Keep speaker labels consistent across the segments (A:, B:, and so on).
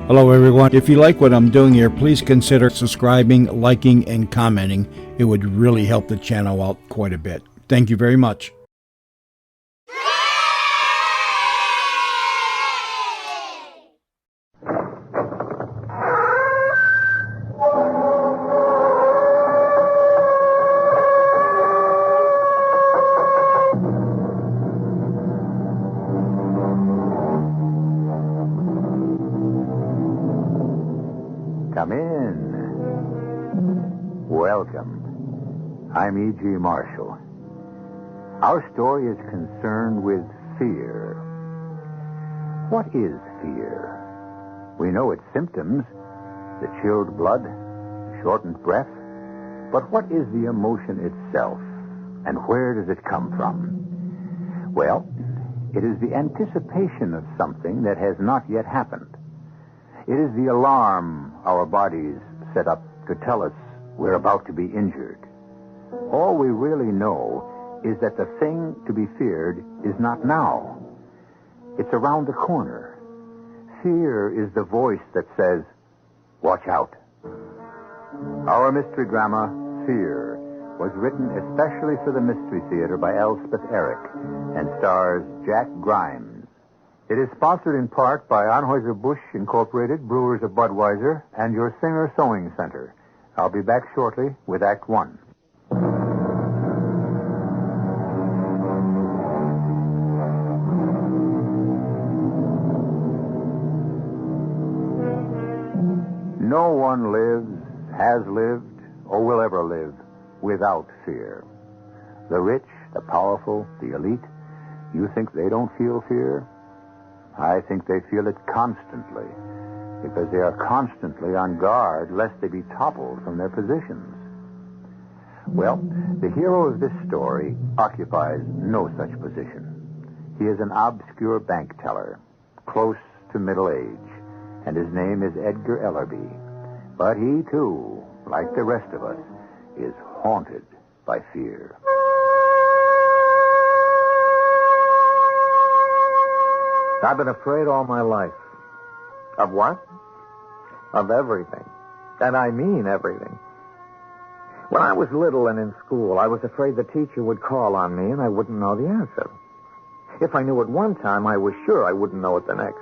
A: Hello, everyone. If you like what I'm doing here, please consider subscribing, liking, and commenting. It would really help the channel out quite a bit. Thank you very much.
B: Come in. Welcome. I'm E.G. Marshall. Our story is concerned with fear. What is fear? We know its symptoms, the chilled blood, the shortened breath. But what is the emotion itself, and where does it come from? Well, it is the anticipation of something that has not yet happened. It is the alarm our bodies set up to tell us we're about to be injured. All we really know is that the thing to be feared is not now. It's around the corner. Fear is the voice that says, watch out. Our mystery drama, Fear, was written especially for the Mystery Theater by Elspeth Eric and stars Jack Grimes. It is sponsored in part by Anheuser-Busch Incorporated, Brewers of Budweiser, and your Singer Sewing Center. I'll be back shortly with Act One. No one lives, has lived, or will ever live without fear. The rich, the powerful, the elite, you think they don't feel fear? I think they feel it constantly, because they are constantly on guard lest they be toppled from their positions. Well, the hero of this story occupies no such position. He is an obscure bank teller, close to middle age, and his name is Edgar Ellerby. But he, too, like the rest of us, is haunted by fear.
C: I've been afraid all my life. Of what? Of everything. And I mean everything. When I was little and in school, I was afraid the teacher would call on me and I wouldn't know the answer. If I knew it one time, I was sure I wouldn't know it the next.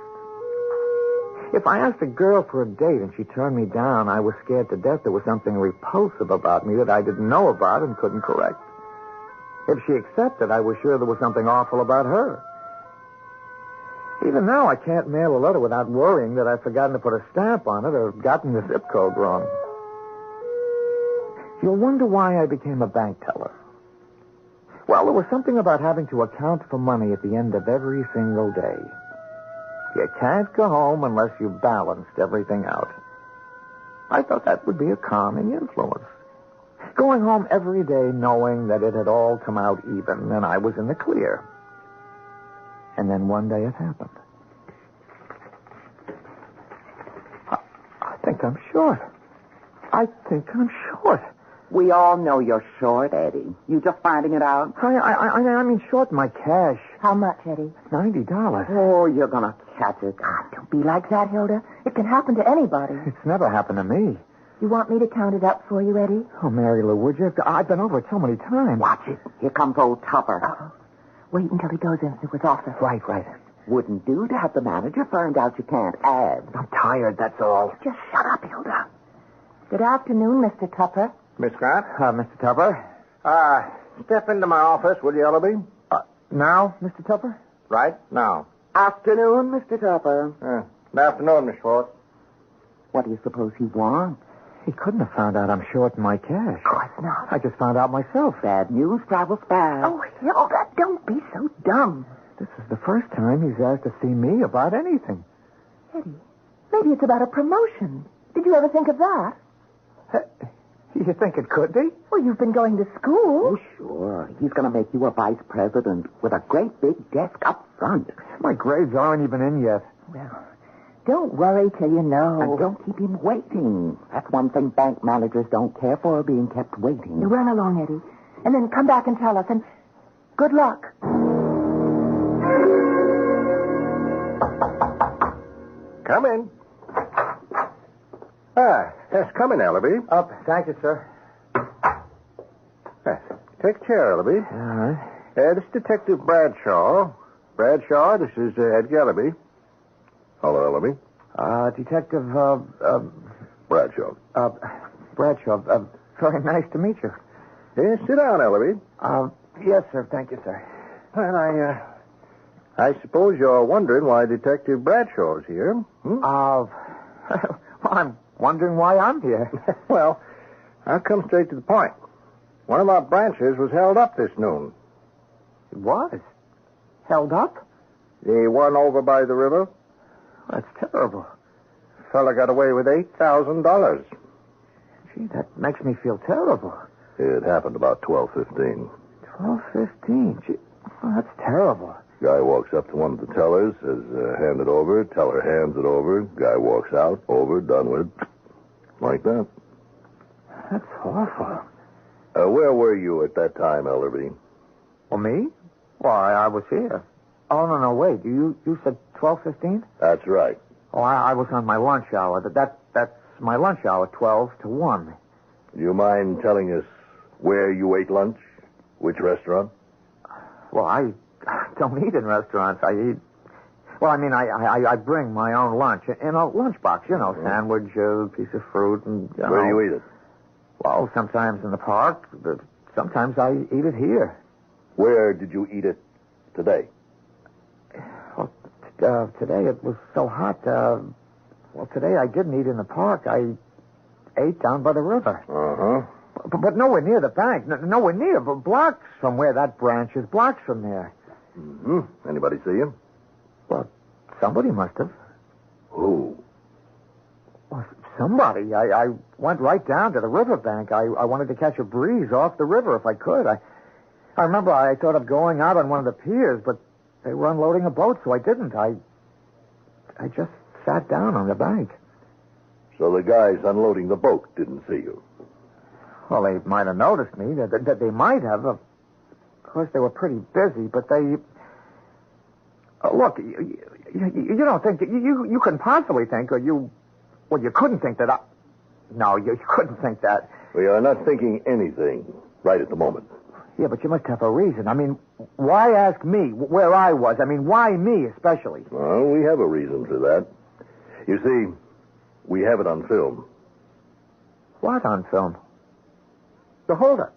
C: If I asked a girl for a date and she turned me down, I was scared to death there was something repulsive about me that I didn't know about and couldn't correct. If she accepted, I was sure there was something awful about her. Even now, I can't mail a letter without worrying that I've forgotten to put a stamp on it or gotten the zip code wrong. You'll wonder why I became a bank teller. Well, there was something about having to account for money at the end of every single day. You can't go home unless you've balanced everything out. I thought that would be a calming influence. Going home every day knowing that it had all come out even and I was in the clear. And then one day it happened. I think I'm short.
D: We all know you're short, Eddie. You just finding it out?
C: I mean short my cash.
D: How much, Eddie?
C: $90.
D: Oh, you're gonna catch it. God, don't be like that, Hilda. It can happen to anybody.
C: It's never happened to me.
D: You want me to count it up for you, Eddie?
C: Oh, Mary Lou, would you? I've been over it so many times.
D: Watch it. Here comes old Tupper. Uh-oh. Wait until he goes into his office.
C: Right.
D: Wouldn't do to have the manager find out you can't add.
C: I'm tired, that's all.
D: Just shut up, Hilda. Good afternoon, Mr. Tupper.
E: Miss Grant?
C: Mr. Tupper?
E: Step into my office, will you, Ellerby?
C: Now, Mr. Tupper?
E: Right now.
D: Afternoon, Mr. Tupper.
E: Good afternoon, Miss Schwartz.
D: What do you suppose he wants?
C: He couldn't have found out I'm short in my cash.
D: Of course not.
C: I just found out myself.
D: Bad news travels fast. Oh, Hilda, don't be so dumb.
C: This is the first time he's asked to see me about anything.
D: Eddie, maybe it's about a promotion. Did you ever think of that?
C: You think it could be?
D: Well, you've been going to school. Oh, sure. He's going to make you a vice president with a great big desk up front.
C: My grades aren't even in yet.
D: Well, don't worry till you know. And don't keep him waiting. That's one thing bank managers don't care for, being kept waiting. You run along, Eddie, and then come back and tell us, and good luck.
E: Come in. Yes, come in, Ellaby.
C: Up. Thank you, sir.
E: Yes. Take a chair, Ellaby.
C: All right.
E: This is Detective Bradshaw. Bradshaw, this is Ed Gellaby. Hello, Ellaby.
C: Detective,
E: Bradshaw.
C: Bradshaw. Very nice to meet you.
E: Yes, sit down, Ellaby.
C: Yes, sir. Thank you, sir.
E: Well, I suppose you're wondering why Detective Bradshaw's here.
C: Well, I'm wondering why I'm here.
E: Well, I'll come straight to the point. One of our branches was held up this noon.
C: It was? Held up?
E: The one over by the river.
C: That's terrible.
E: Fella got away with $8,000.
C: Gee, that makes me feel terrible.
E: It happened about 12:15.
C: 12:15. Gee, that's terrible.
E: Guy walks up to one of the tellers, says, hand it over. Teller hands it over. Guy walks out, over, done with. Like that.
C: That's awful.
E: Where were you at that time, Ellerby?
C: Well, me? Well, I was here. Oh, no, wait. You said 12:15?
E: That's right.
C: Oh, I was on my lunch hour. That's my lunch hour, 12 to 1.
E: Do you mind telling us where you ate lunch? Which restaurant?
C: Well, I don't eat in restaurants. I eat... Well, I mean, I bring my own lunch in a lunchbox, sandwich, piece of fruit, and...
E: Where do you eat it?
C: Well, sometimes in the park, but sometimes I eat it here.
E: Where did you eat it today?
C: Well, today it was so hot. Well, today I didn't eat in the park. I ate down by the river.
E: Uh-huh.
C: But nowhere near the bank. Nowhere near, but blocks from where that branch is. Blocks from there.
E: Mm-hmm. Anybody see you?
C: Well, somebody must have.
E: Who?
C: Well, somebody. I went right down to the riverbank. I wanted to catch a breeze off the river if I could. I remember I thought of going out on one of the piers, but they were unloading a boat, so I didn't. I just sat down on the bank.
E: So the guys unloading the boat didn't see you?
C: Well, they might have noticed me. That they might have. Of course, they were pretty busy, but they... look, you don't think... You couldn't possibly think, or you... Well, you couldn't think that I... No, you couldn't think that.
E: We are not thinking anything right at the moment.
C: Yeah, but you must have a reason. I mean, why ask me where I was? I mean, why me especially?
E: Well, we have a reason for that. You see, we have it on film.
C: What on film?
E: The holdup.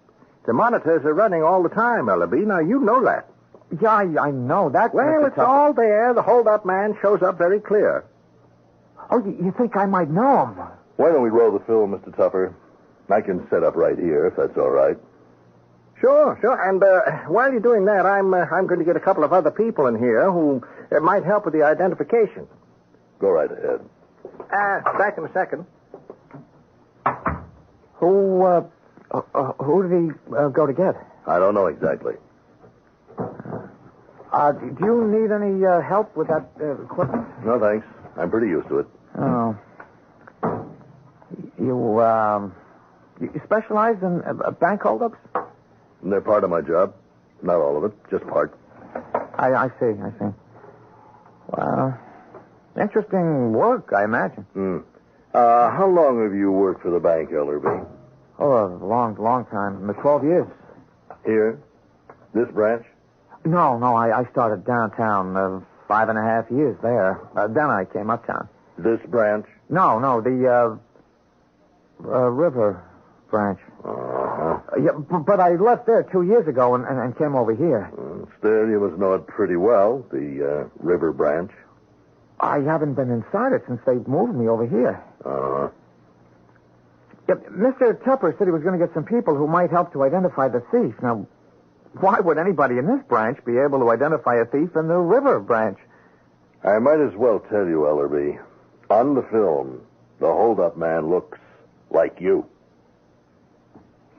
E: The monitors are running all the time, Ellaby. Now, you know that.
C: Yeah, I know that.
E: Well,
C: Mr.
E: it's
C: Tupper.
E: all there. The holdup man shows up very clear.
C: Oh, you think I might know him?
E: Why don't we roll the film, Mr. Tupper? I can set up right here, if that's all right. Sure. And while you're doing that, I'm going to get a couple of other people in here who might help with the identification. Go right ahead. Back in a second.
C: Who did he go to get?
E: I don't know exactly.
C: Do you need any help with that equipment?
E: No, thanks. I'm pretty used to it.
C: Oh. You specialize in bank holdups?
E: They're part of my job. Not all of it, just part.
C: I see. Well, interesting work, I imagine.
E: How long have you worked for the bank, Ellerby?
C: Oh, a long time. 12 years.
E: Here? This branch?
C: No, I started downtown 5.5 years there. Then I came uptown.
E: This branch?
C: No, the river branch.
E: Uh-huh.
C: Yeah, but I left there 2 years ago and came over here.
E: Still, you must know it pretty well, the river branch.
C: I haven't been inside it since they moved me over here.
E: Uh-huh.
C: Yeah, Mr. Tupper said he was going to get some people who might help to identify the thief. Now, why would anybody in this branch be able to identify a thief in the river branch?
E: I might as well tell you, Ellerby. On the film, the holdup man looks like you.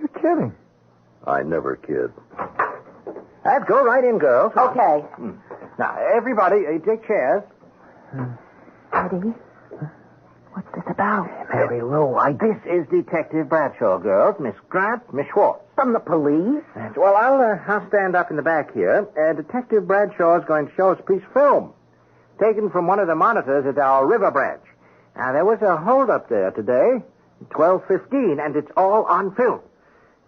C: You're kidding.
E: I never kid.
F: Go right in, girls.
D: Okay.
F: Now, everybody, take chairs.
D: Eddie, what's this about?
F: Mary Lou, this is Detective Bradshaw, girls. Miss Grant, Miss Schwartz.
D: From the police?
F: Well, I'll stand up in the back here. Detective Bradshaw is going to show us a piece of film taken from one of the monitors at our river branch. Now, there was a hold-up there today, 12:15, and it's all on film.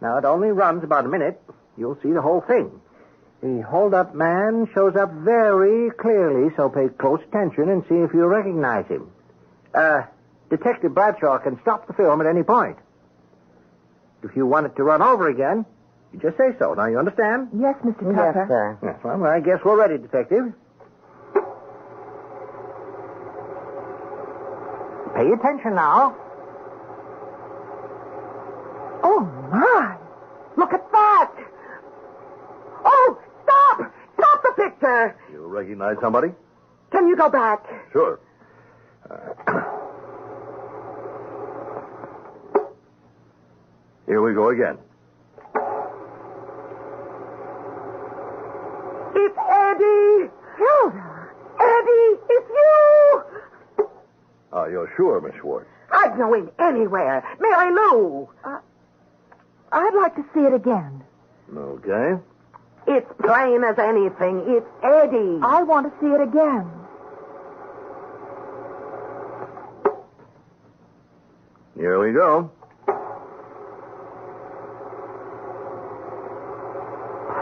F: Now, it only runs about a minute. You'll see the whole thing. The hold-up man shows up very clearly, so pay close attention and see if you recognize him. Detective Bradshaw can stop the film at any point. If you want it to run over again, you just say so. Now, you understand?
D: Yes, Mr. Tupper.
C: Yes, sir.
F: Yes, well, I guess we're ready, Detective. Pay attention now.
D: Oh, my. Look at that. Oh, stop. Stop the picture.
E: You recognize somebody?
D: Can you go back?
E: Sure. Here we go again.
D: It's Eddie. Hilda. Eddie, it's you.
E: You're sure, Miss Schwartz?
D: I'd know him anywhere. Mary Lou. I'd like to see it again.
E: Okay.
D: It's plain as anything. It's Eddie. I want to see it again.
E: Here we go.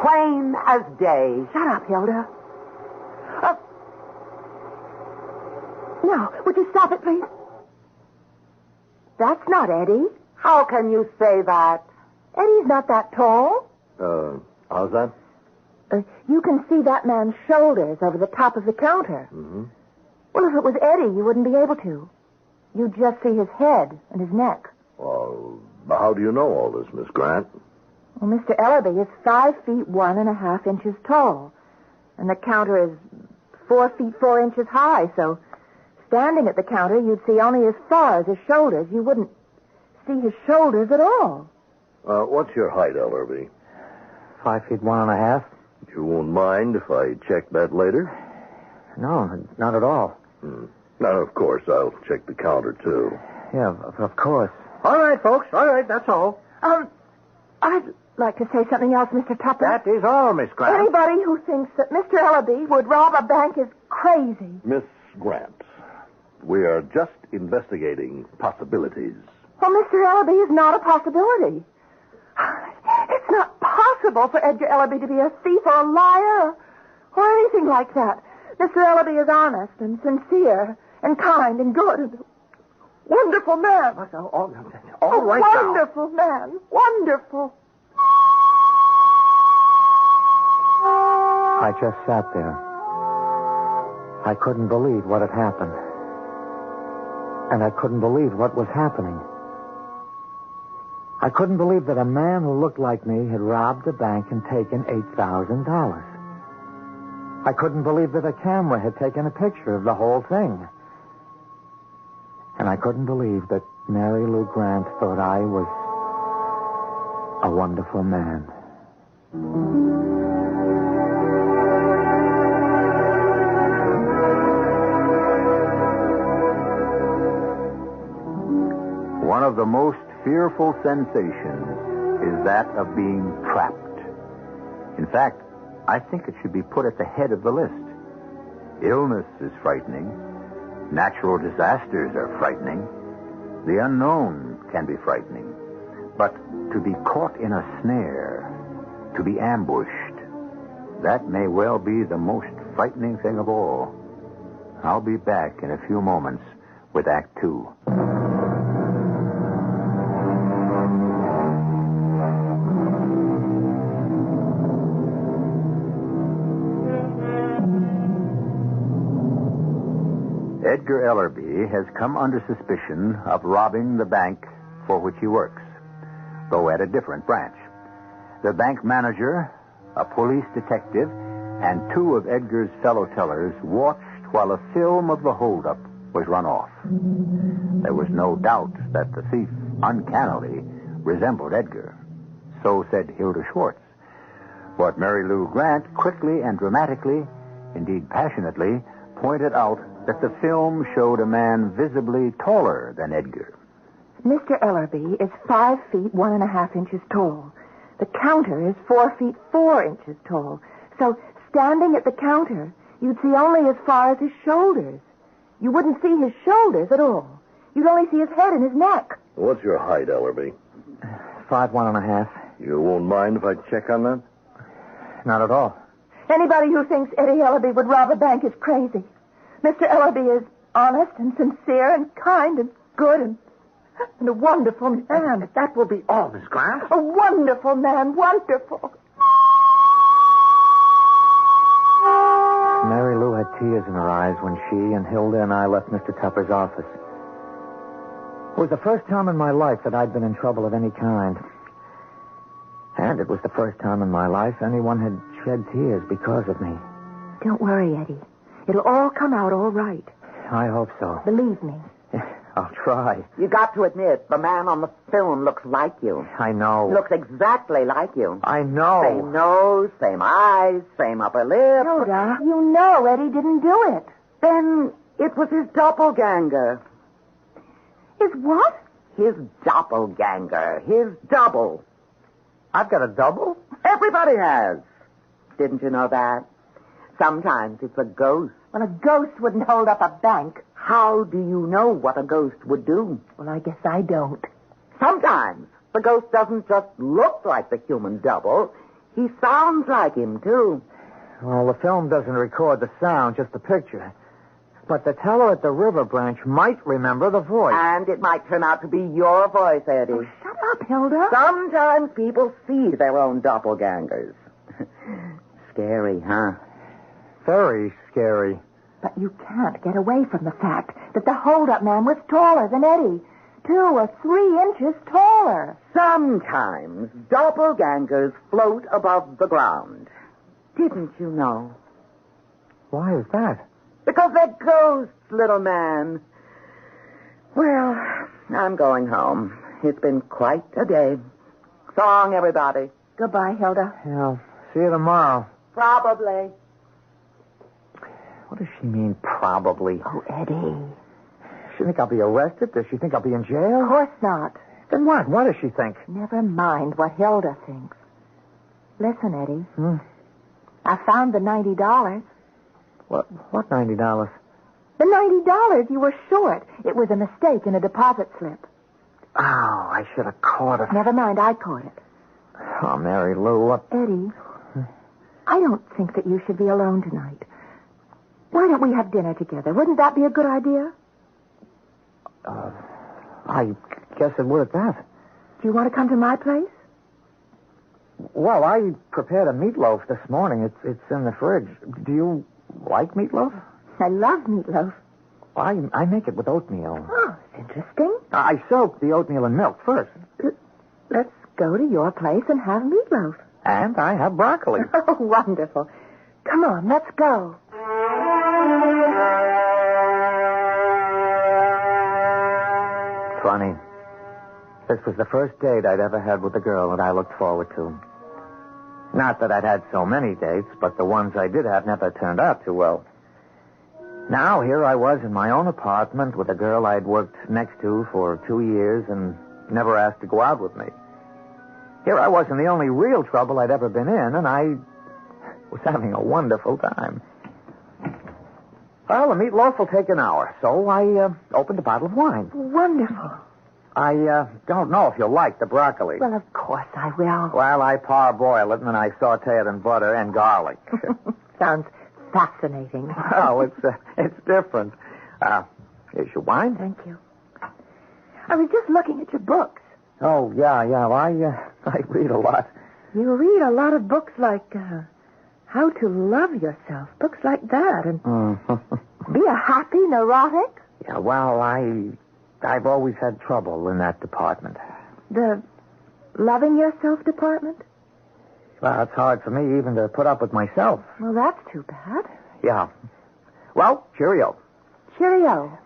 D: Plain as day. Shut up, Hilda. No, would you stop it, please? That's not Eddie. How can you say that? Eddie's not that tall.
E: How's that?
D: You can see that man's shoulders over the top of the counter.
E: Mm-hmm.
D: Well, if it was Eddie, you wouldn't be able to. You'd just see his head and his neck.
E: Well, how do you know all this, Miss Grant?
D: Well, Mr. Ellerby is 5 feet 1.5 inches tall, and the counter is 4 feet 4 inches high, so standing at the counter, you'd see only as far as his shoulders. You wouldn't see his shoulders at all.
E: What's your height, Ellerby?
C: 5 feet 1.5.
E: You won't mind if I check that later?
C: No, not at all.
E: Now, of course, I'll check the counter, too.
C: Yeah, of course.
F: All right, folks. All right, that's all.
D: I'd like to say something else, Mr. Tupper.
F: That is all, Miss Grant.
D: Anybody who thinks that Mr. Ellerby would rob a bank is crazy.
E: Miss Grant, we are just investigating possibilities.
D: Well, Mr. Ellerby is not a possibility. It's not possible for Edgar Ellerby to be a thief or a liar or anything like that. Mr. Ellerby is honest and sincere and kind and good and a wonderful man.
F: All right now.
D: Wonderful man. Wonderful.
C: I just sat there. I couldn't believe what had happened. And I couldn't believe what was happening. I couldn't believe that a man who looked like me had robbed a bank and taken $8,000. I couldn't believe that a camera had taken a picture of the whole thing. And I couldn't believe that Mary Lou Grant thought I was a wonderful man.
B: One of the most fearful sensations is that of being trapped. In fact, I think it should be put at the head of the list. Illness is frightening. Natural disasters are frightening. The unknown can be frightening. But to be caught in a snare, to be ambushed, that may well be the most frightening thing of all. I'll be back in a few moments with Act 2. Edgar Ellerby has come under suspicion of robbing the bank for which he works, though at a different branch. The bank manager, a police detective, and 2 of Edgar's fellow tellers watched while a film of the holdup was run off. There was no doubt that the thief uncannily resembled Edgar. So said Hilda Schwartz. But Mary Lou Grant quickly and dramatically, indeed passionately, pointed out that the film showed a man visibly taller than Edgar.
D: Mr. Ellerby is 5 feet 1.5 inches tall. The counter is 4 feet 4 inches tall. So, standing at the counter, you'd see only as far as his shoulders. You wouldn't see his shoulders at all. You'd only see his head and his neck.
E: What's your height, Ellerby?
C: 5'1.5".
E: You won't mind if I check on that?
C: Not at all.
D: Anybody who thinks Eddie Ellerby would rob a bank is crazy. Mr. Ellerby is honest and sincere and kind and good and a wonderful man.
F: That will be all, Miss Grant.
D: A wonderful man, wonderful.
C: Mary Lou had tears in her eyes when she and Hilda and I left Mr. Tupper's office. It was the first time in my life that I'd been in trouble of any kind. And it was the first time in my life anyone had shed tears because of me.
D: Don't worry, Eddie. It'll all come out all right.
C: I hope so.
D: Believe me.
C: I'll try.
G: You got to admit, the man on the film looks like you.
C: I know.
G: Looks exactly like you.
C: I know.
G: Same nose, same eyes, same upper lip.
D: Hilda, you know Eddie didn't do it.
G: Then it was his doppelganger.
D: His what?
G: His doppelganger. His double.
C: I've got a double?
G: Everybody has. Didn't you know that? Sometimes it's a ghost.
D: Well, a ghost wouldn't hold up a bank.
G: How do you know what a ghost would do?
D: Well, I guess I don't.
G: Sometimes the ghost doesn't just look like the human double. He sounds like him, too.
C: Well, the film doesn't record the sound, just the picture. But the teller at the river branch might remember the voice.
G: And it might turn out to be your voice, Eddie.
D: Oh, shut up, Hilda.
G: Sometimes people see their own doppelgangers. Scary, huh?
C: Very scary.
D: But you can't get away from the fact that the hold-up man was taller than Eddie. 2 or 3 inches taller.
G: Sometimes doppelgangers float above the ground. Didn't you know?
C: Why is that?
G: Because they're ghosts, little man. Well, I'm going home. It's been quite a day. So long, everybody.
D: Goodbye, Hilda.
C: Yeah, see you tomorrow.
G: Probably.
C: What does she mean, probably?
D: Oh, Eddie.
C: Does she think I'll be arrested? Does she think I'll be in
D: Of
C: jail?
D: course not.
C: Then what? What does she think?
D: Never mind what Hilda thinks. Listen, Eddie.
C: Hmm?
D: I found the $90.
C: What $90?
D: The $90 you were short. It was a mistake in a deposit slip.
C: Oh, I should have caught it.
D: Never mind, I caught it.
C: Oh, Mary Lou, what?
D: Eddie, I don't think that you should be alone tonight. Why don't we have dinner together? Wouldn't that be a good idea?
C: I guess it would at that.
D: Do you want to come to my place?
C: Well, I prepared a meatloaf this morning. It's in the fridge. Do you like meatloaf?
D: I love meatloaf.
C: I make it with oatmeal.
D: Oh, it's interesting.
C: I soak the oatmeal in milk first.
D: Let's go to your place and have meatloaf.
C: And I have broccoli.
D: Oh, wonderful. Come on, let's go.
C: Funny. This was the first date I'd ever had with a girl that I looked forward to. Not that I'd had so many dates, but the ones I did have never turned out too well. Now, here I was in my own apartment with a girl I'd worked next to for 2 years and never asked to go out with me. Here I was in the only real trouble I'd ever been in, and I was having a wonderful time. Well, the meatloaf will take an hour, so I opened a bottle of wine.
D: Wonderful.
C: I don't know if you'll like the broccoli.
D: Well, of course I will.
C: Well, I parboil it, and then I saute it in butter and garlic.
D: Sounds fascinating.
C: Oh, it's different. Here's your wine.
D: Thank you. I was just looking at your books.
C: Oh, yeah. Well, I read a lot.
D: You read a lot of books like How to Love Yourself, books like that, and Be a Happy Neurotic.
C: Yeah, well, I've always had trouble in that department.
D: The loving yourself department?
C: Well, it's hard for me even to put up with myself.
D: Well, that's too bad.
C: Yeah. Well, cheerio.
D: Cheerio.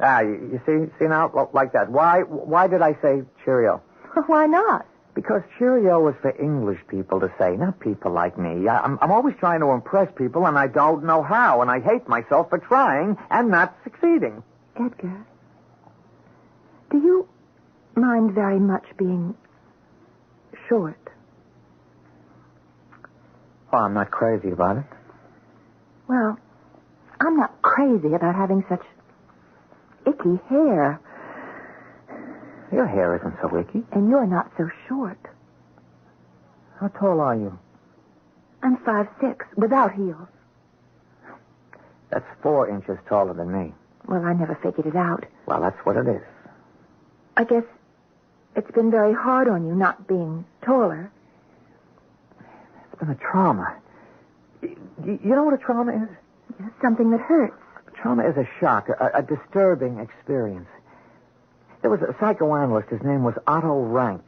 C: You see now, like that. Why did I say cheerio?
D: Why not?
C: Because cheerio is for English people to say, not people like me. I'm always trying to impress people, and I don't know how, and I hate myself for trying and not succeeding.
D: Edgar, do you mind very much being short?
C: Oh, I'm not crazy about it.
D: Well, I'm not crazy about having such icky hair.
C: Your hair isn't so icky.
D: And you're not so short.
C: How tall are you?
D: I'm 5'6", without heels.
C: That's 4 inches taller than me.
D: Well, I never figured it out.
C: Well, that's what it is.
D: I guess it's been very hard on you not being taller.
C: It's been a trauma. You know what a trauma is?
D: Yes, something that hurts.
C: Trauma is a shock, a disturbing experience. There was a psychoanalyst, his name was Otto Rank.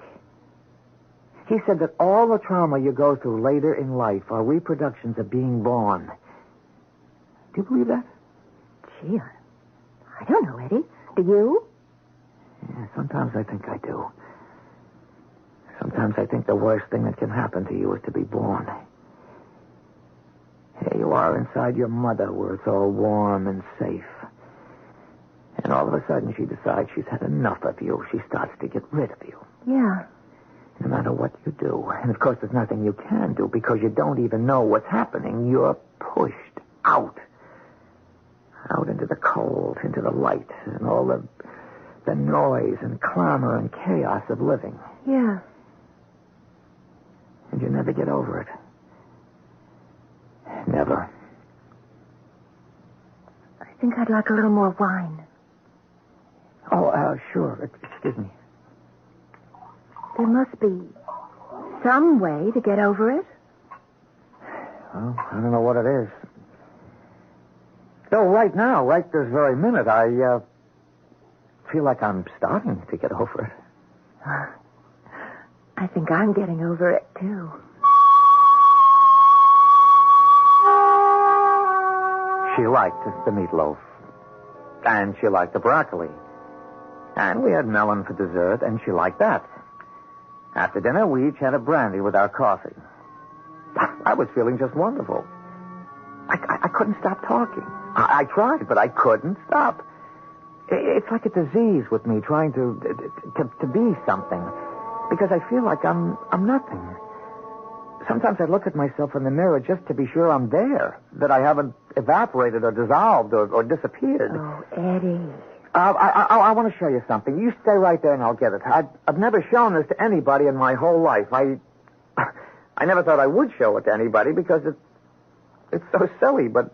C: He said that all the trauma you go through later in life are reproductions of being born. Do you believe that?
D: Gee, I don't know, Eddie. Do you?
C: Yeah, sometimes I think I do. Sometimes I think the worst thing that can happen to you is to be born. Here you are inside your mother where it's all warm and safe. And all of a sudden she decides she's had enough of you. She starts to get rid of you.
D: Yeah.
C: No matter what you do. And of course there's nothing you can do because you don't even know what's happening. You're pushed out. Out into the cold, into the light, and all the noise and clamor and chaos of living.
D: Yeah.
C: And you never get over it. Never.
D: I think I'd like a little more wine.
C: Oh, sure. Excuse me.
D: There must be some way to get over it.
C: Well, I don't know what it is. Though right now, right this very minute, I feel like I'm starting to get over it.
D: I think I'm getting over it, too.
C: She liked the meatloaf. And she liked the broccoli. And we had melon for dessert, and she liked that. After dinner, we each had a brandy with our coffee. I was feeling just wonderful. I couldn't stop talking. I tried, but I couldn't stop. It's like a disease with me, trying to be something. Because I feel like I'm nothing. Sometimes I look at myself in the mirror just to be sure I'm there, that I haven't evaporated or dissolved or disappeared.
D: Oh, Eddie.
C: I want to show you something. You stay right there and I'll get it. I've never shown this to anybody in my whole life. I never thought I would show it to anybody because it's so silly, but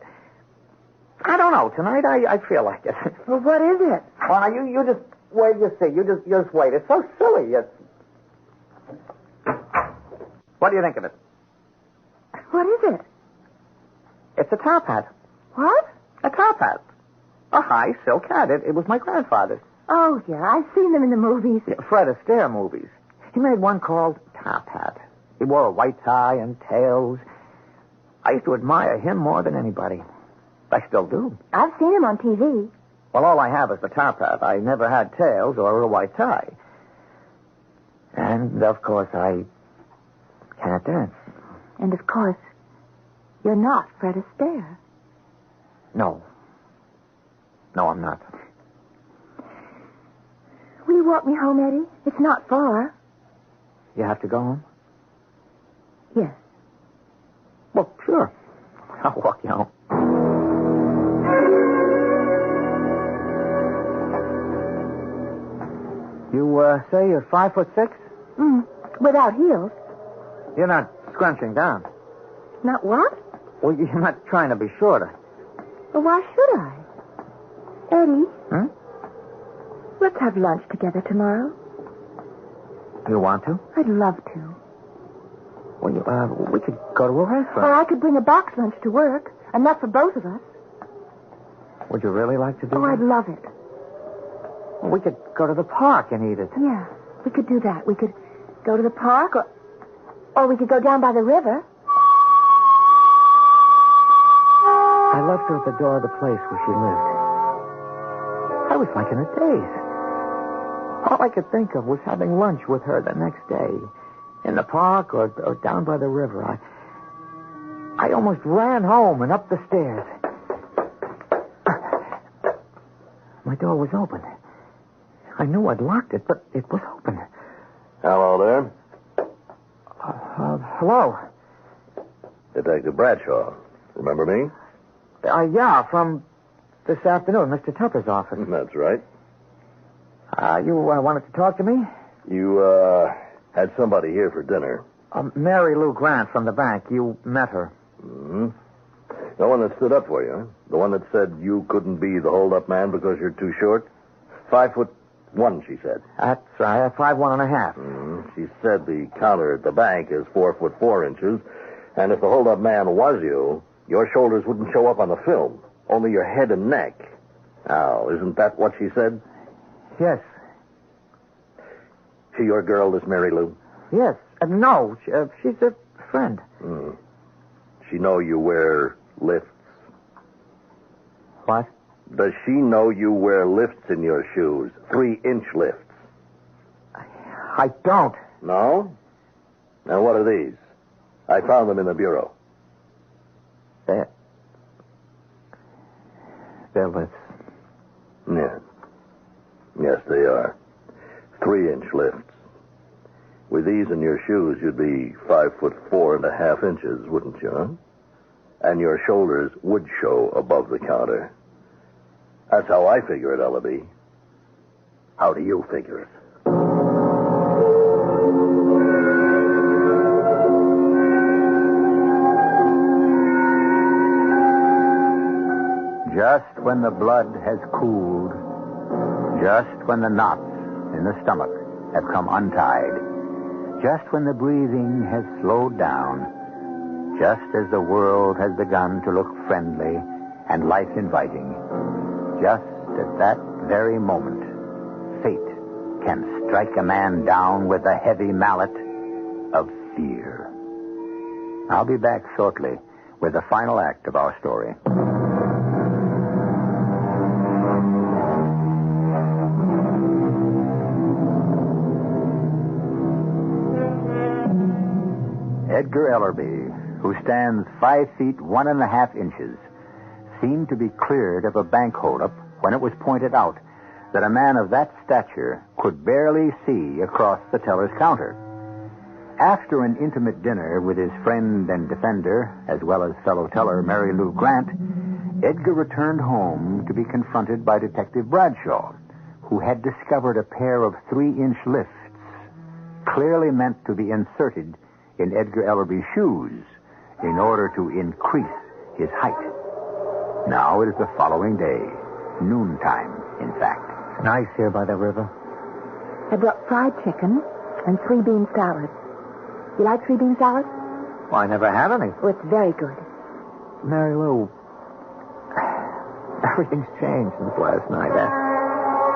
C: I don't know. Tonight I feel like it.
D: Well, what is it?
C: Well, now, you just wait, you see. You just wait. It's so silly. What do you think of it?
D: What is it?
C: It's a top hat.
D: What?
C: A top hat. A high silk hat. It was my grandfather's.
D: Oh, yeah. I've seen them in the movies.
C: Yeah, Fred Astaire movies. He made one called Top Hat. He wore a white tie and tails. I used to admire him more than anybody. I still do.
D: I've seen him on TV.
C: Well, all I have is the top hat. I never had tails or a white tie. And, of course, I can't dance.
D: And, of course, you're not Fred Astaire.
C: No. No, I'm not.
D: Will you walk me home, Eddie? It's not far.
C: You have to go home?
D: Yes.
C: Well, sure. I'll walk you home. You say you're 5'6"?
D: Without heels.
C: You're not scrunching down.
D: Not what?
C: Well, you're not trying to be shorter.
D: Well, why should I? Eddie.
C: Hmm?
D: Let's have lunch together tomorrow.
C: You want to?
D: I'd love to.
C: Well, we could go to a restaurant.
D: Or I could bring a box lunch to work. Enough for both of us.
C: Would you really like to do
D: Oh,
C: that?
D: I'd love it.
C: Well, we could go to the park and eat it.
D: Yeah, we could do that. We could go to the park, or we could go down by the river.
C: I left her at the door of the place where she lived. I was like in a daze. All I could think of was having lunch with her the next day. In the park or down by the river. I almost ran home and up the stairs. My door was open. I knew I'd locked it, but it was open.
E: Hello there.
C: Hello.
E: Detective Bradshaw. Remember me?
C: Yeah, from this afternoon, Mr. Tupper's office.
E: That's right.
F: You wanted to talk to me?
E: You, had somebody here for dinner.
F: Mary Lou Grant from the bank. You met her.
E: Mm-hmm. The one that stood up for you, huh? The one that said you couldn't be the hold-up man because you're too short? 5'1", she said.
F: That's right. 5'1.5".
E: She said the counter at the bank is 4'4", and if the hold-up man was you, your shoulders wouldn't show up on the film, only your head and neck. Now, isn't that what she said?
F: Yes.
E: She your girl, this Mary Lou?
F: Yes. No, she's a friend.
E: She know you wear lifts?
F: What?
E: Does she know you wear lifts in your shoes? 3-inch lifts?
F: I don't.
E: No? Now, what are these? I found them in the bureau.
F: They're lifts.
E: Yeah. Yes, they are. 3-inch lifts. With these in your shoes, you'd be 5'4.5" wouldn't you, huh? And your shoulders would show above the counter. That's how I figure it, Ellaby. How do you figure it?
B: Just when the blood has cooled, just when the knots in the stomach have come untied, just when the breathing has slowed down, just as the world has begun to look friendly and life-inviting, just at that very moment, fate can strike a man down with the heavy mallet of fear. I'll be back shortly with the final act of our story. Edgar Ellerby, who stands 5 feet 1.5 inches, seemed to be cleared of a bank holdup when it was pointed out that a man of that stature could barely see across the teller's counter. After an intimate dinner with his friend and defender, as well as fellow teller Mary Lou Grant, Edgar returned home to be confronted by Detective Bradshaw, who had discovered a pair of 3-inch lifts, clearly meant to be inserted in Edgar Ellerby's shoes in order to increase his height. Now it is the following day, noontime, in fact.
F: It's nice here by the river.
D: I brought fried chicken and 3-bean salad. You like 3-bean salad?
F: Well, I never had any.
D: Oh, it's very good.
F: Mary Lou, everything's changed since last night.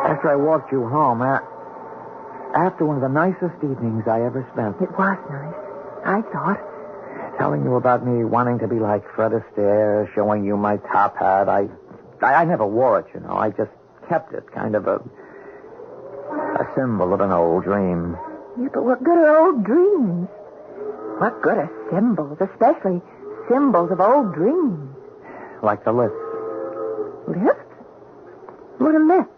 F: After I walked you home, after one of the nicest evenings I ever spent.
D: It was nice, I thought.
F: Telling you about me wanting to be like Fred Astaire, showing you my top hat. I never wore it, you know. I just kept it, kind of a symbol of an old dream.
D: Yeah, but what good are old dreams? What good are symbols, especially symbols of old dreams?
F: Like the lifts.
D: Lifts? What are lifts?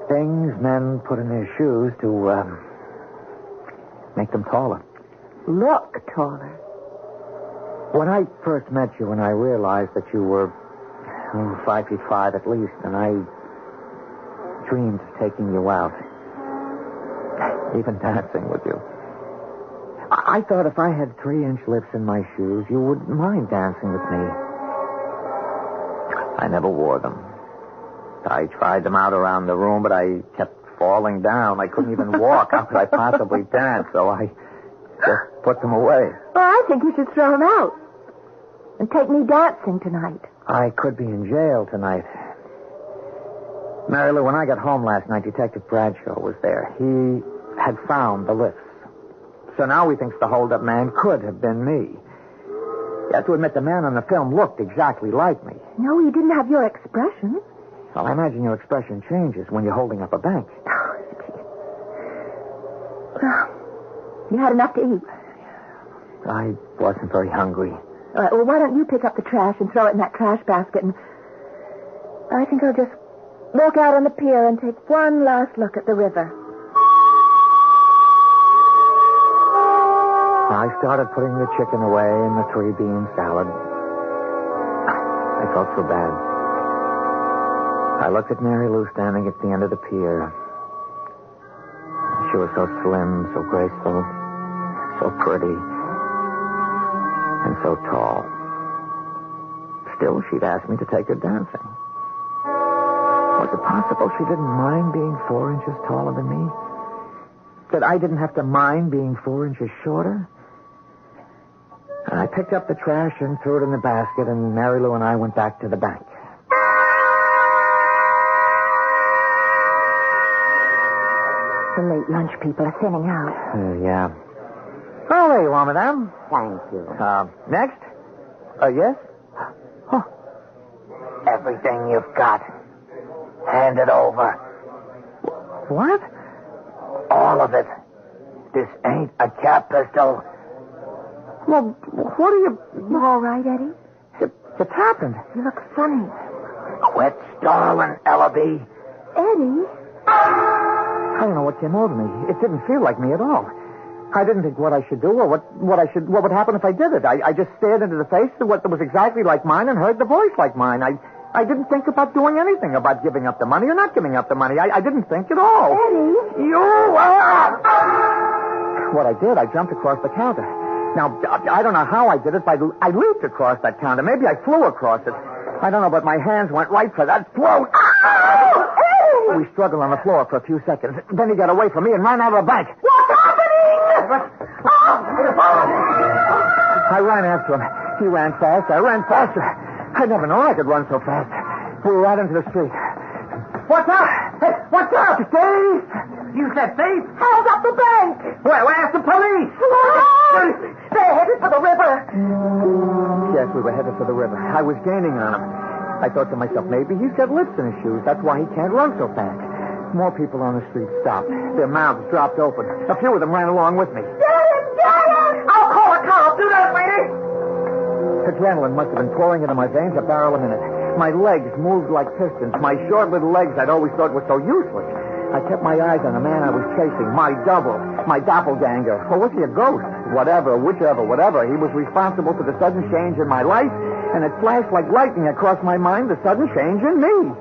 F: Things men put in their shoes to make them taller.
D: Look taller.
F: When I first met you and I realized that you were 5'5" at least, and I dreamed of taking you out, even dancing with you. I thought if I had 3-inch lifts in my shoes, you wouldn't mind dancing with me. I never wore them. I tried them out around the room, but I kept falling down. I couldn't even walk. How could I possibly dance? So I just put them away.
D: Well, I think you should throw them out and take me dancing tonight.
F: I could be in jail tonight. Mary Lou, when I got home last night, Detective Bradshaw was there. He had found the lifts. So now he thinks the hold-up man could have been me. You have to admit the man on the film looked exactly like me.
D: No, he didn't have your expression.
F: Well, I imagine your expression changes when you're holding up a bank.
D: Well, you had enough to eat.
F: I wasn't very hungry.
D: All right, well, why don't you pick up the trash and throw it in that trash basket, and I think I'll just walk out on the pier and take one last look at the river.
F: I started putting the chicken away and the 3-bean salad. I felt so bad.
C: I looked at Mary Lou standing at the end of the pier. She was so slim, so graceful, so pretty, and so tall. Still, she'd asked me to take her dancing. Was it possible she didn't mind being 4 inches taller than me? That I didn't have to mind being 4 inches shorter? And I picked up the trash and threw it in the basket, and Mary Lou and I went back to the bank.
D: The late lunch people are thinning out.
C: Yeah. Oh, there you are, madame.
G: Thank you.
C: Next? Yes? Oh.
F: Everything you've got. Hand it over.
C: What?
F: All of it. This ain't a cap pistol.
C: Well, what are you...
D: You all right, Eddie?
C: It's happened.
D: You look funny.
F: Quit stalling, Ellaby.
D: Eddie?
C: I don't know what came over me. It didn't feel like me at all. I didn't think what I should do or what would happen if I did it. I just stared into the face of what was exactly like mine and heard the voice like mine. I didn't think about doing anything, about giving up the money or not giving up the money. I didn't think at all.
D: Eddie?
C: You are... What I did, I jumped across the counter. Now, I don't know how I did it, but I leaped across that counter. Maybe I flew across it. I don't know, but my hands went right for that throat. Ow! We struggled on the floor for a few seconds. Then he got away from me and ran out of the bank.
D: What's happening?
C: I ran after him. He ran fast. I ran faster. I never known I could run so fast. We were right into the street. What's up? Hey, what's up? Thief! You said thief?
D: Held up the bank.
C: Where's the police?
D: They're headed for the river.
C: Yes, we were headed for the river. I was gaining on him. I thought to myself, maybe he's got lips in his shoes. That's why he can't run so fast. More people on the street stopped. Their mouths dropped open. A few of them ran along with me.
D: Get him! Get him! I'll call a cop. Do that, lady.
C: Adrenaline must have been pouring into my veins a barrel a minute. My legs moved like pistons. My short little legs I'd always thought were so useless. I kept my eyes on the man I was chasing, my double, my doppelganger. Or was he a ghost? Whatever. He was responsible for the sudden change in my life, and it flashed like lightning across my mind, the sudden change in me.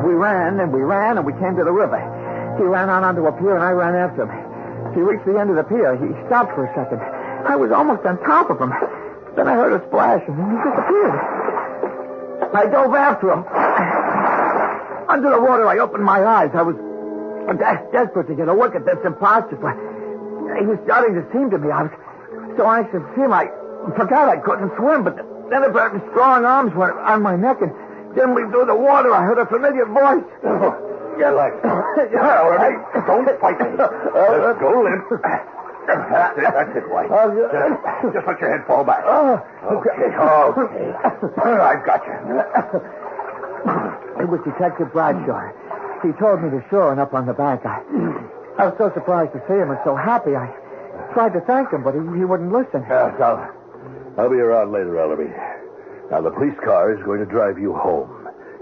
C: We ran, and we came to the river. He ran on onto a pier, and I ran after him. He reached the end of the pier. He stopped for a second. I was almost on top of him. Then I heard a splash, and he disappeared. I dove after him. Under the water, I opened my eyes. I was desperate to get a look at this imposter. He was starting to seem to me. I was so anxious to see him, I forgot I couldn't swim, but then a pair of strong arms were on my neck, and dimly through the water, I heard a familiar voice.
E: Relax. Don't fight me. Just go limp. That's it, White. Just let your head fall back. Okay. I've got you.
C: It was Detective Bradshaw. He told me to shore and up on the bank. I was so surprised to see him and so happy. I tried to thank him, but he wouldn't listen.
E: Yes, I'll be around later, Ellaby. Now, the police car is going to drive you home.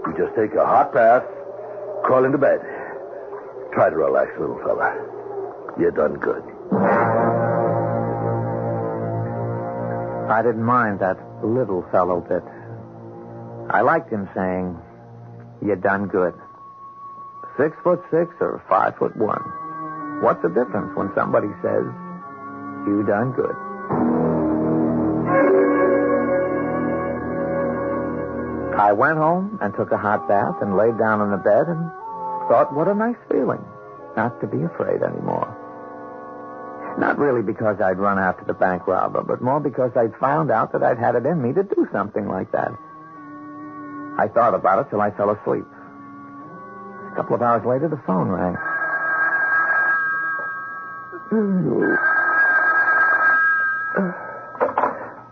E: You just take a hot bath, crawl into bed. Try to relax, little fella. You done good. I didn't mind that little fellow bit. I liked him saying, you done good. 6'6" or 5'1". What's the difference when somebody says, you done good? I went home and took a hot bath and laid down on the bed and thought, what a nice feeling not to be afraid anymore. Not really because I'd run after the bank robber, but more because I'd found out that I'd had it in me to do something like that. I thought about it till I fell asleep. A couple of hours later, the phone rang.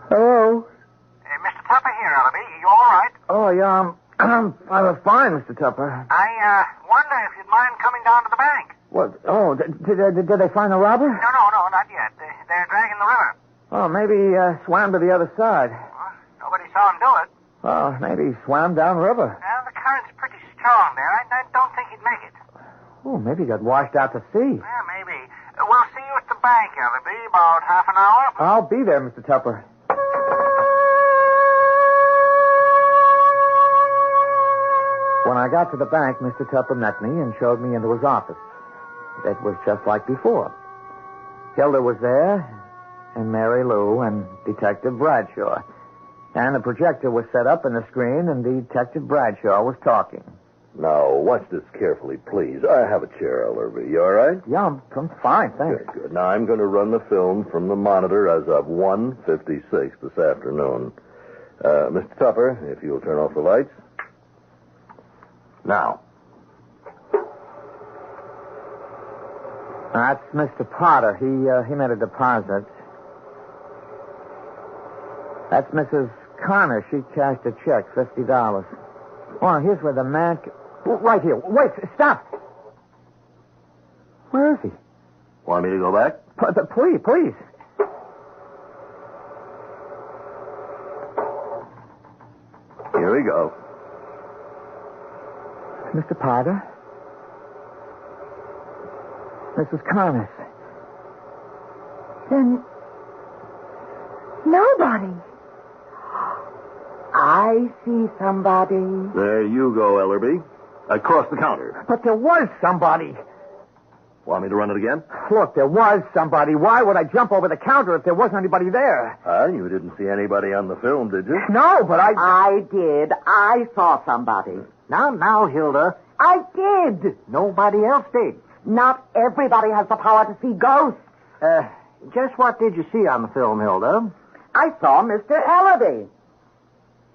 E: Hello?
F: Mr. Tupper here, Ellaby. You all right?
C: Oh, yeah, I'm fine, Mr. Tupper.
F: I wonder if you'd mind coming down to the bank.
C: What? Oh, did they find the robber?
F: No, not yet. They're dragging the river.
C: Oh, maybe he swam to the other side.
F: Well, nobody saw him do it.
C: Oh, maybe he swam downriver.
F: Well, the current's pretty strong there. I don't think he'd make it.
C: Oh, maybe he got washed out to sea.
F: Well, maybe. We'll see you at the bank, Ellaby, about half an hour.
C: I'll be there, Mr. Tupper. When I got to the bank, Mr. Tupper met me and showed me into his office. It was just like before. Hilda was there, and Mary Lou, and Detective Bradshaw. And the projector was set up in the screen, and Detective Bradshaw was talking.
E: Now, watch this carefully, please. I have a chair, Ellerby. You all right?
C: Yeah, I'm fine, thanks.
E: Good, good. Now, I'm going to run the film from the monitor as of 1:56 this afternoon. Mr. Tupper, if you'll turn off the lights. Now.
C: That's Mr. Potter. He made a deposit. That's Mrs. Connor. She cashed a check, $50. Oh, here's where the man... Right here. Wait, stop. Where is he?
E: Want me to go back?
C: Please.
E: Here we go.
C: Mr. Potter? Mrs. Connors?
D: Then... nobody. I see somebody.
E: There you go, Ellerby. Across the counter.
C: But there was somebody.
E: Want me to run it again?
C: Look, there was somebody. Why would I jump over the counter if there wasn't anybody there?
E: You didn't see anybody on the film, did you?
C: No, but
G: I did. I saw somebody.
F: Now, Hilda.
G: I did.
F: Nobody else did.
G: Not everybody has the power to see ghosts.
F: Just what did you see on the film, Hilda?
G: I saw Mr. Ellerby.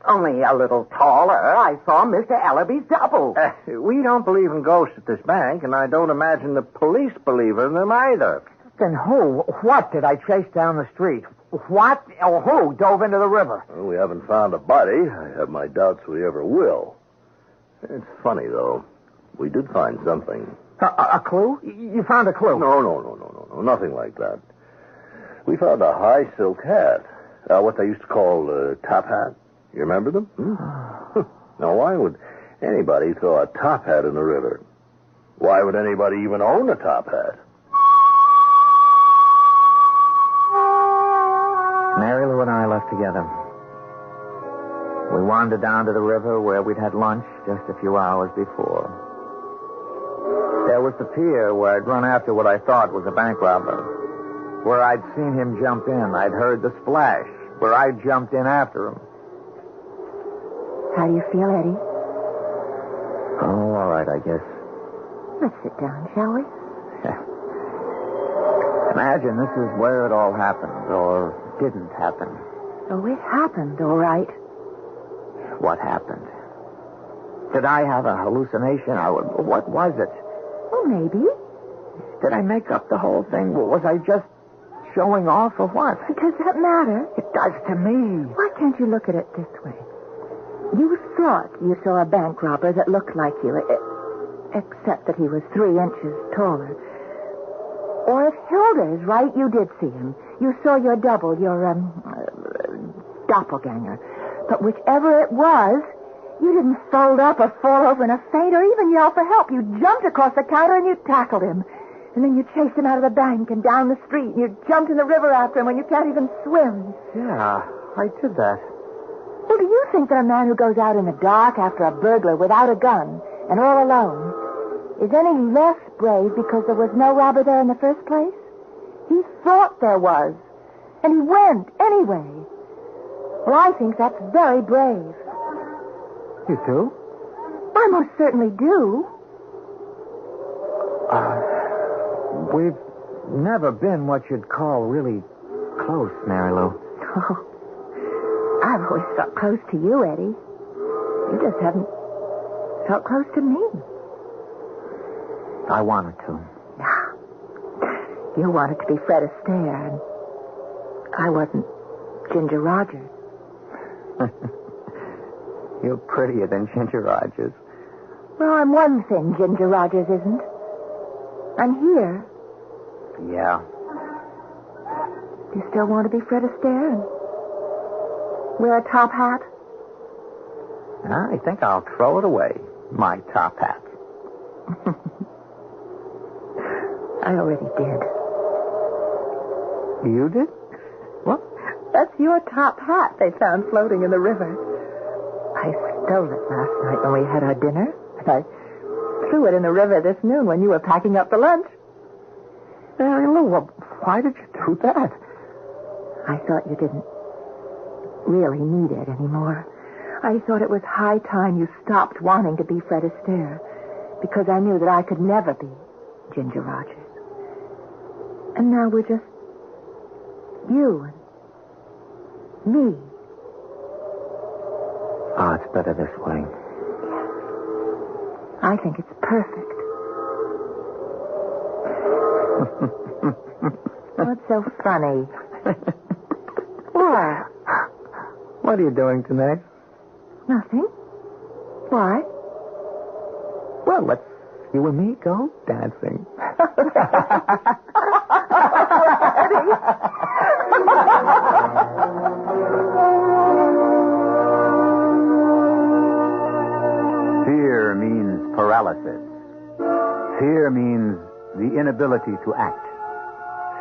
G: Only a little taller. I saw Mr. Ellerby's double.
F: We don't believe in ghosts at this bank, and I don't imagine the police believe in them either.
C: Then what did I chase down the street? What or who dove into the river?
E: Well, we haven't found a body. I have my doubts we ever will. It's funny, though. We did find something.
C: A clue? You found a clue?
E: No. Nothing like that. We found a high silk hat. What they used to call a top hat. You remember them? Now, why would anybody throw a top hat in the river? Why would anybody even own a top hat?
C: Mary Lou and I left together. We wandered down to the river where we'd had lunch just a few hours before. There was the pier where I'd run after what I thought was a bank robber. Where I'd seen him jump in. I'd heard the splash. Where I jumped in after him.
D: How do you feel, Eddie?
C: Oh, all right, I guess.
D: Let's sit down, shall we?
C: Imagine this is where it all happened, or didn't happen.
D: Oh, it happened, all right.
C: What happened? Did I have a hallucination? What was it?
D: Well, maybe.
C: Did I make up the whole thing? Was I just showing off, or what?
D: Does that matter?
C: It does to me.
D: Why can't you look at it this way? You thought you saw a bank robber that looked like you, except that he was 3 inches taller. Or if Hilda is right, you did see him. You saw your double, your doppelganger. But whichever it was, you didn't fold up or fall over in a faint or even yell for help. You jumped across the counter and you tackled him. And then you chased him out of the bank and down the street. And you jumped in the river after him when you can't even swim.
C: Yeah, I did that.
D: Well, do you think that a man who goes out in the dark after a burglar without a gun and all alone is any less brave because there was no robber there in the first place? He thought there was, and he went anyway. Well, I think that's very brave.
C: You do?
D: I most certainly do.
C: We've never been what you'd call really close, Mary Lou.
D: Oh, I've always felt close to you, Eddie. You just haven't felt close to me.
C: I wanted to.
D: You wanted to be Fred Astaire, and I wasn't Ginger Rogers.
C: You're prettier than Ginger Rogers.
D: Well, I'm one thing Ginger Rogers isn't. I'm here.
C: Yeah.
D: Do you still want to be Fred Astaire and wear a top hat?
C: I think I'll throw it away, my top hat.
D: I already did.
C: You did? What?
D: That's your top hat they found floating in the river. I stole it last night when we had our dinner. I threw it in the river this noon when you were packing up the lunch.
F: Mary Lou, why did you do that?
D: I thought you didn't really need it anymore. I thought it was high time you stopped wanting to be Fred Astaire, because I knew that I could never be Ginger Rogers. And now we're just you and me.
F: Oh, it's better this way.
D: I think it's perfect. What's so funny? What?
F: What are you doing tonight?
D: Nothing. Why?
F: Well, let's you and me go dancing.
B: Fear means paralysis. Fear means the inability to act.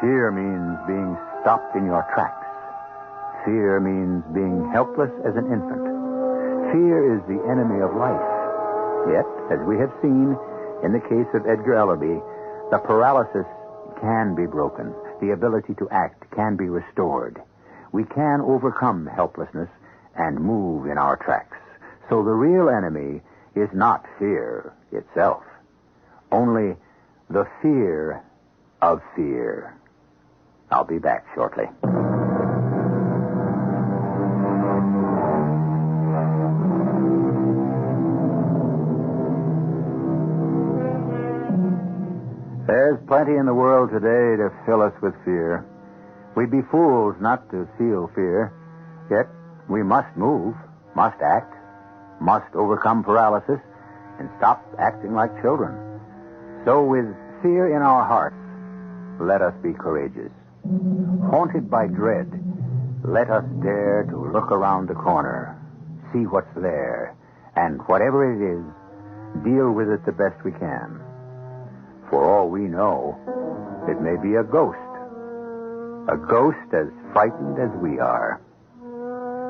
B: Fear means being stopped in your tracks. Fear means being helpless as an infant. Fear is the enemy of life. Yet, as we have seen in the case of Edgar Ellerby, the paralysis can be broken. The ability to act can be restored. We can overcome helplessness and move in our tracks. So the real enemy is not fear itself, only the fear of fear. I'll be back shortly. There's plenty in the world today to fill us with fear. We'd be fools not to feel fear. Yet we must move, must act, must overcome paralysis, and stop acting like children. So with fear in our hearts, let us be courageous. Haunted by dread, let us dare to look around the corner, see what's there, and whatever it is, deal with it the best we can. For all we know, it may be a ghost as frightened as we are.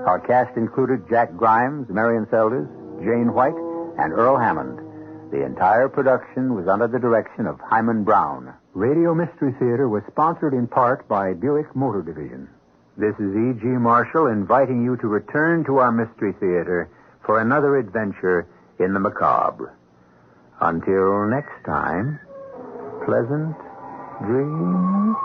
B: Our cast included Jack Grimes, Marian Seldes, Jane White, and Earl Hammond. The entire production was under the direction of Hyman Brown. Radio Mystery Theater was sponsored in part by Buick Motor Division. This is E.G. Marshall inviting you to return to our Mystery Theater for another adventure in the macabre. Until next time, pleasant dreams.